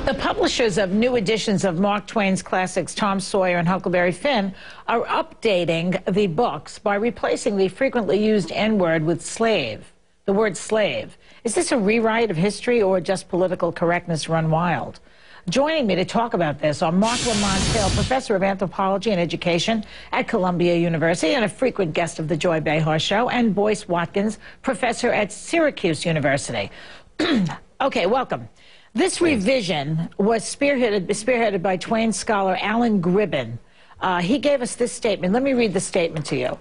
The publishers of new editions of Mark Twain's classics, Tom Sawyer and Huckleberry Finn, are updating the books by replacing the frequently used N-word with slave, the word slave. Is this a rewrite of history or just political correctness run wild? Joining me to talk about this are Mark Lamont Hill, professor of anthropology and education at Columbia University and a frequent guest of the Joy Behar Show, and Boyce Watkins, professor at Syracuse University. Okay, welcome. This revision was spearheaded by Twain scholar Alan Gribben. He gave us this statement. Let me read the statement to you.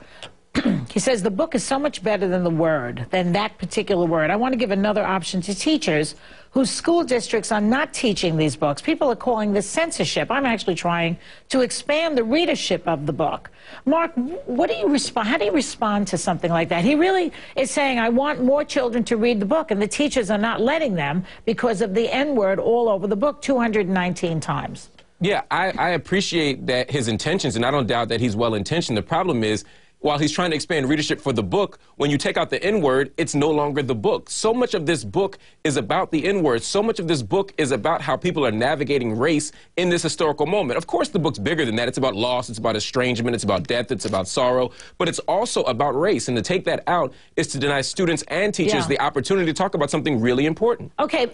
He says, the book is so much better than the word, than that particular word. I want to give another option to teachers whose school districts are not teaching these books. People are calling this censorship. I'm actually trying to expand the readership of the book. Mark, what do you respond? How do you respond to something like that? He really is saying, I want more children to read the book, and the teachers are not letting them because of the N-word all over the book 219 times. Yeah, I appreciate that his intentions, and I don't doubt that he's well-intentioned. The problem is, while he's trying to expand readership for the book, when you take out the N-word, it's no longer the book. So much of this book is about the N-word. So much of this book is about how people are navigating race in this historical moment. Of course, the book's bigger than that. It's about loss, it's about estrangement, it's about death, it's about sorrow, but it's also about race. And to take that out is to deny students and teachers the opportunity to talk about something really important. Okay,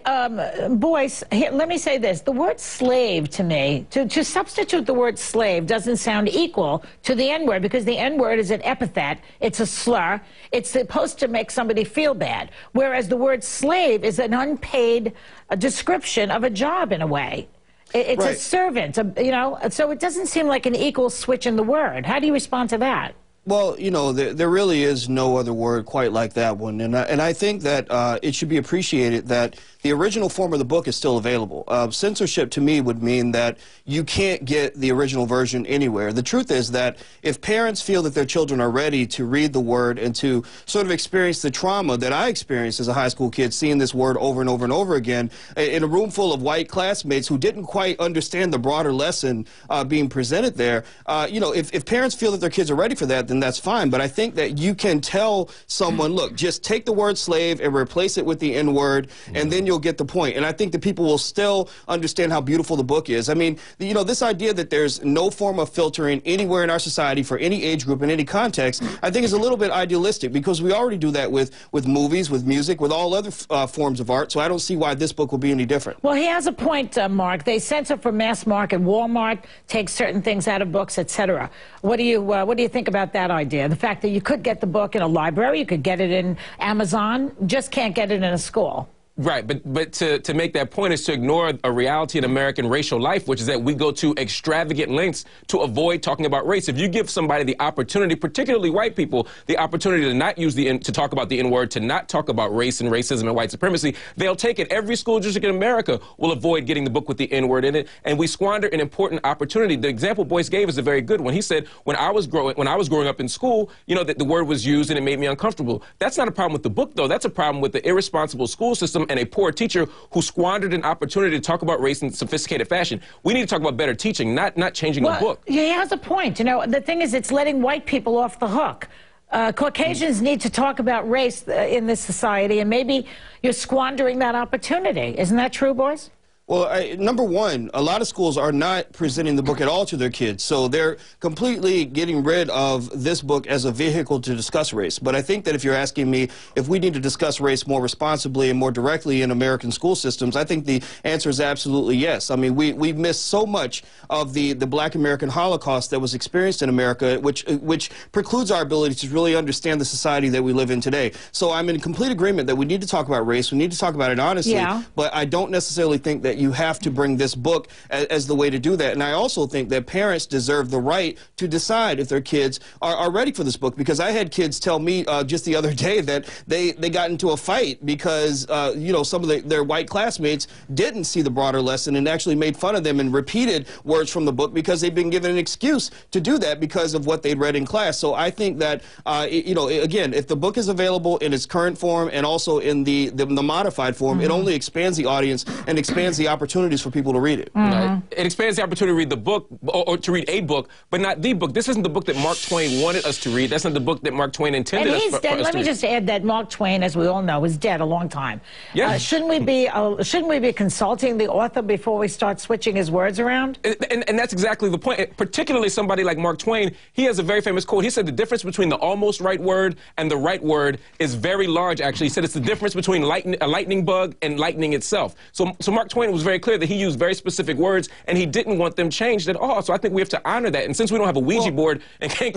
Boyce, here, let me say this. The word slave, to me, to substitute the word slave doesn't sound equal to the N-word, because the N-word is an epithet, it's a slur, it's supposed to make somebody feel bad, whereas the word slave is an unpaid description of a job in a way. It's a servant, you know, so it doesn't seem like an equal switch in the word. How do you respond to that? Well, you know, there really is no other word quite like that one, and I think that it should be appreciated that the original form of the book is still available. Censorship, to me, would mean that you can't get the original version anywhere. The truth is that if parents feel that their children are ready to read the word and to sort of experience the trauma that I experienced as a high school kid, seeing this word over and over and over again, in a room full of white classmates who didn't quite understand the broader lesson being presented there, you know, if parents feel that their kids are ready for that, then that's fine. But I think that you can tell someone, look, just take the word slave and replace it with the N-word, and then you'll get the point. And I think that people will still understand how beautiful the book is. I mean, you know, this idea that there's no form of filtering anywhere in our society for any age group in any context, I think is a little bit idealistic, because we already do that with movies, with music, with all other forms of art. So I don't see why this book will be any different. Well, he has a point, Mark. They censor for mass market. Walmart takes certain things out of books, etc. What do you think about that idea? The fact that you could get the book in a library, you could get it in Amazon, just can't get it in a school. Right, but to make that point is to ignore a reality in American racial life, which is that we go to extravagant lengths to avoid talking about race. If you give somebody the opportunity, particularly white people, the opportunity to not use to talk about the N-word, to not talk about race and racism and white supremacy, they'll take it. Every school district in America will avoid getting the book with the N-word in it, and we squander an important opportunity. The example Boyce gave is a very good one. He said, when I was growing up in school, you know, that the word was used and it made me uncomfortable. That's not a problem with the book, though. That's a problem with the irresponsible school system and a poor teacher who squandered an opportunity to talk about race in sophisticated fashion. We need to talk about better teaching, not changing a book. Yeah, he has a point. You know, the thing is, it's letting white people off the hook. Caucasians need to talk about race in this society, and maybe you're squandering that opportunity. Isn't that true, boys? Well, number one, a lot of schools are not presenting the book at all to their kids, so they're completely getting rid of this book as a vehicle to discuss race. But I think that if you're asking me if we need to discuss race more responsibly and more directly in American school systems, I think the answer is absolutely yes. I mean, we've missed so much of the Black American Holocaust that was experienced in America, which precludes our ability to really understand the society that we live in today. So I'm in complete agreement that we need to talk about race, we need to talk about it honestly, but I don't necessarily think that you have to bring this book as the way to do that. And I also think that parents deserve the right to decide if their kids are ready for this book, because I had kids tell me just the other day that they got into a fight because you know, some of their white classmates didn't see the broader lesson and actually made fun of them and repeated words from the book because they've been given an excuse to do that because of what they'd read in class. So I think that you know, again, if the book is available in its current form and also in the modified form, it only expands the audience and expands the opportunities for people to read it. Right. It expands the opportunity to read the book, or to read a book, but not the book. This isn't the book that Mark Twain wanted us to read. That's not the book that Mark Twain intended and he's us, dead. for us Let to me read. just add that Mark Twain, as we all know, is dead a long time. Yeah. Shouldn't we be consulting the author before we start switching his words around? And that's exactly the point. Particularly somebody like Mark Twain, he has a very famous quote. He said the difference between the almost right word and the right word is very large, actually. He said it's the difference between a lightning bug and lightning itself. So Mark Twain was very clear that he used very specific words, and he didn't want them changed at all. So I think we have to honor that. And since we don't have a Ouija board and can't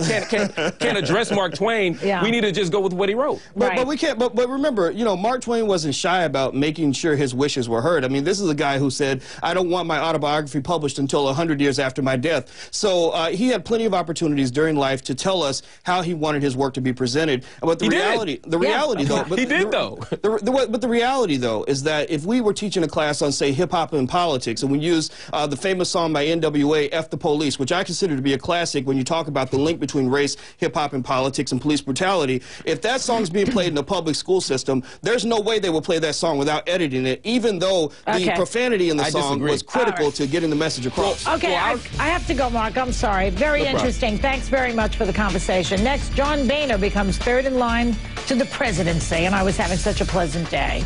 address Mark Twain, we need to just go with what he wrote. But we can't. But remember, you know, Mark Twain wasn't shy about making sure his wishes were heard. I mean, this is a guy who said, "I don't want my autobiography published until 100 years after my death." So he had plenty of opportunities during life to tell us how he wanted his work to be presented. But the reality, though, but the reality though is that if we were teaching a class on, say, hip hop and politics, and we use the famous song by NWA, "F the Police," which I consider to be a classic when you talk about the link between race, hip hop, and politics and police brutality, if that song's being played in the public school system, there's no way they will play that song without editing it, even though the profanity in the song was critical to getting the message across. Okay, I have to go, Mark. I'm sorry. Very interesting. Thanks very much for the conversation. Next, John Boehner becomes third in line to the presidency, and I was having such a pleasant day.